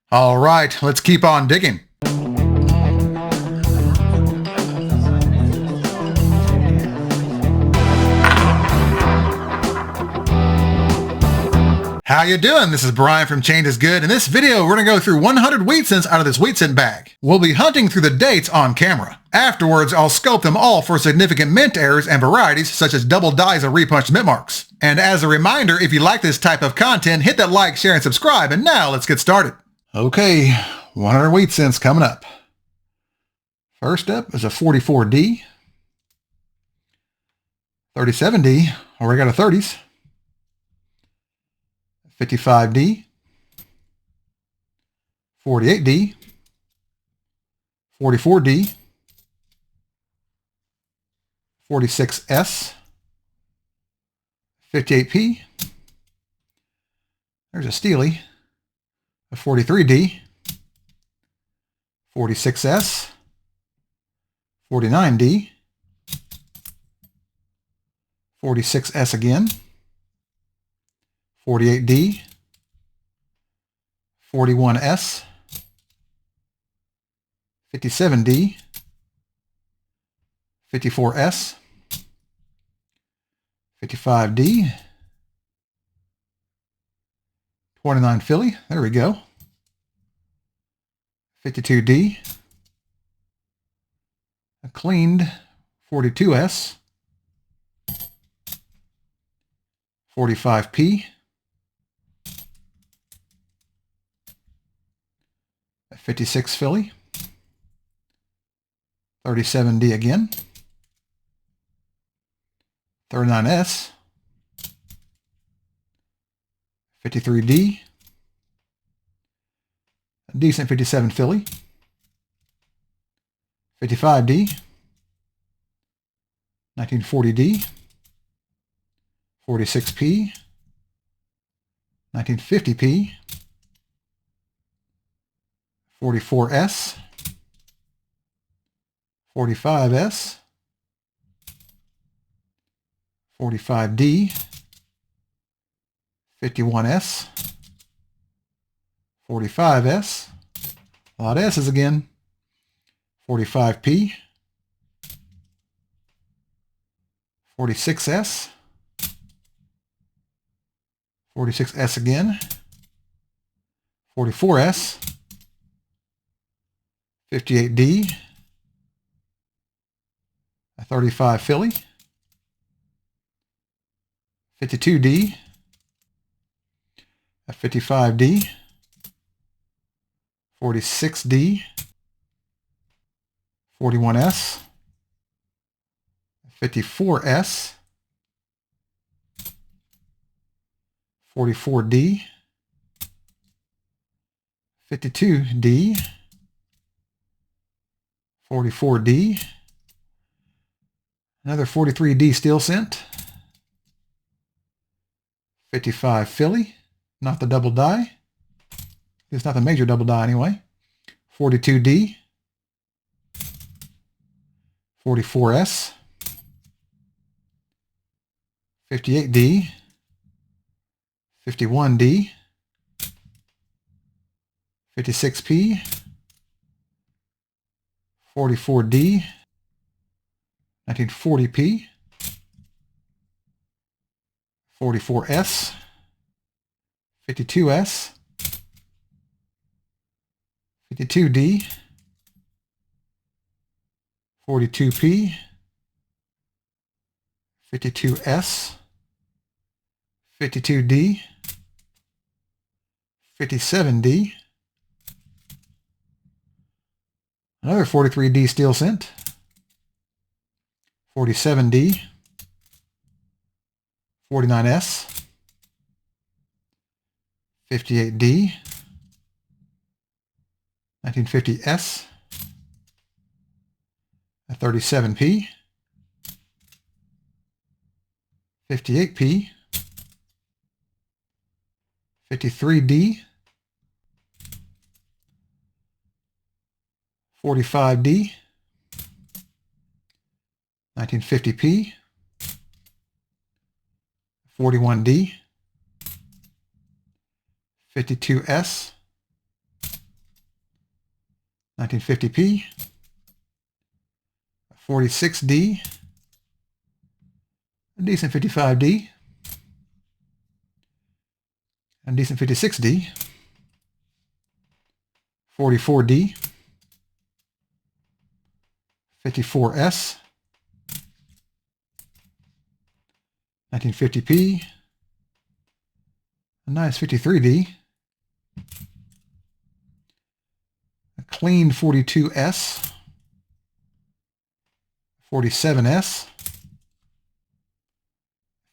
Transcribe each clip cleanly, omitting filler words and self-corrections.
All right, let's keep on digging. How you doing? This is Brian from Change is Good. In this video, we're going to go through 100 wheat cents out of this wheat cent bag. We'll be hunting through the dates on camera. Afterwards, I'll scope them all for significant mint errors and varieties such as double dies or repunched mint marks. And as a reminder, if you like this type of content, hit that like, share, and subscribe. And now let's get started. Okay, 100 wheat cents coming up. First up is a 44D. 37D, already got a 30s. 55D, 48D, 44D, 46S, 58P, there's a Steely, a 43D, 46S, 49D, 46S again, 48D, 41S, 57D, 54S, 55D, 29 Philly, there we go, 52D, a cleaned 42S, 45P, 56 Philly, 37D again, 39S, 53D, a decent 57 Philly, 55D, 1940D, 46P, 1950P, 44S, 45S, 45D, 51S, 45S, a lot of S's again, 45P, 46S, 46S again, 44S, 58D, a 35 Philly, 52D, a 55D, 46D, 41S, 54S, 44D, 52D, 44D, another 43D steel cent, 55 Philly, not the double die, it's not the major double die anyway, 42D, 44S, 58D, 51D, 56P, 44D, 1940P, 44S, 52S, 52D, 42P, 52S, 52D, 57D, another 43D steel cent, 47D, 49S, 58D, 1950S, a 37P, 58P, 53D, 45D, 1950p, 41D, 52S, 1950p, 46D, a decent 55D, a decent 56D, 44D, 54S, 1950p, a nice 53D, a clean 42S, 47S,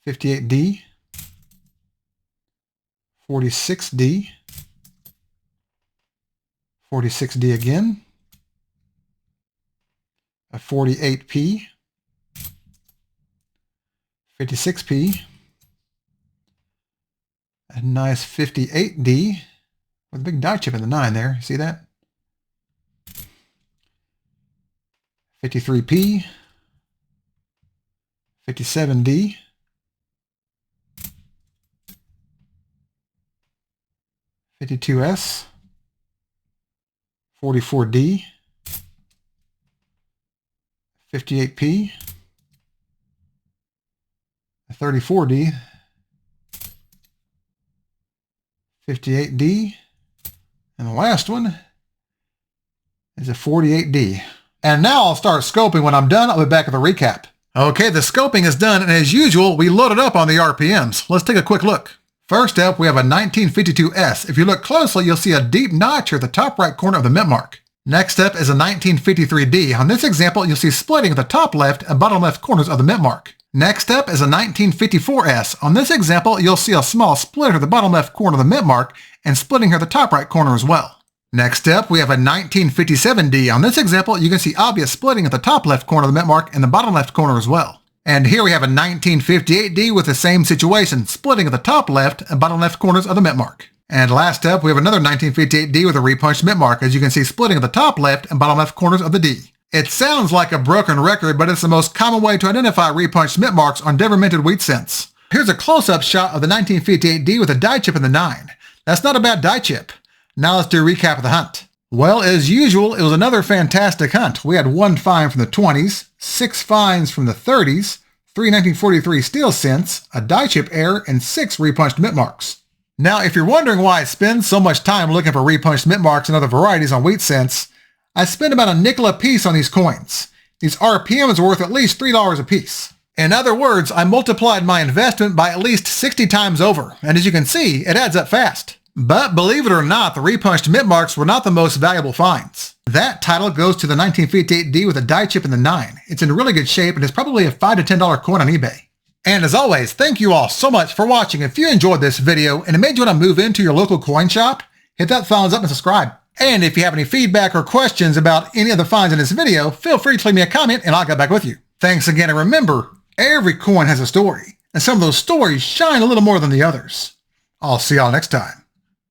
58D, 46D, 46D again, a 48P, 56P, a nice 58D with a big die chip in the 9 there. See that? 53P, 57D, 52S, 44D, 58P, 34D, 58D, and the last one is a 48D. And now I'll start scoping. When I'm done, I'll be back with a recap. Okay, the scoping is done, and as usual, we loaded up on the RPMs. Let's take a quick look. First up, we have a 1952S. If you look closely, you'll see a deep notch here at the top right corner of the mint mark. Next up is a 1953D. On this example, you'll see splitting at the top left and bottom left corners of the mint mark. Next up is a 1954S. On this example, you'll see a small split at the bottom left corner of the mint mark and splitting here at the top right corner as well. Next up, we have a 1957D. On this example, you can see obvious splitting at the top left corner of the mint mark and the bottom left corner as well. And here we have a 1958D with the same situation, splitting at the top left and bottom left corners of the mint mark. And last up, we have another 1958D with a repunched mint mark, as you can see splitting at the top left and bottom left corners of the D. It sounds like a broken record, but it's the most common way to identify repunched mint marks on Denver minted wheat cents. Here's a close-up shot of the 1958D with a die chip in the 9. That's not a bad die chip. Now let's do a recap of the hunt. Well, as usual, it was another fantastic hunt. We had 1 find from the 20s, 6 finds from the 30s, 3 1943 steel cents, a die chip error, and 6 repunched mint marks. Now, if you're wondering why I spend so much time looking for repunched mint marks and other varieties on wheat cents, I spend about a nickel a piece on these coins. These RPMs are worth at least $3 a piece. In other words, I multiplied my investment by at least 60 times over, and as you can see, it adds up fast. But believe it or not, the repunched mint marks were not the most valuable finds. That title goes to the 1958D with a die chip in the 9. It's in really good shape and is probably a $5 to $10 coin on eBay. And as always, thank you all so much for watching. If you enjoyed this video and it made you want to move into your local coin shop, hit that thumbs up and subscribe. And if you have any feedback or questions about any of the finds in this video, feel free to leave me a comment and I'll get back with you. Thanks again, and remember, every coin has a story, and some of those stories shine a little more than the others. I'll see y'all next time.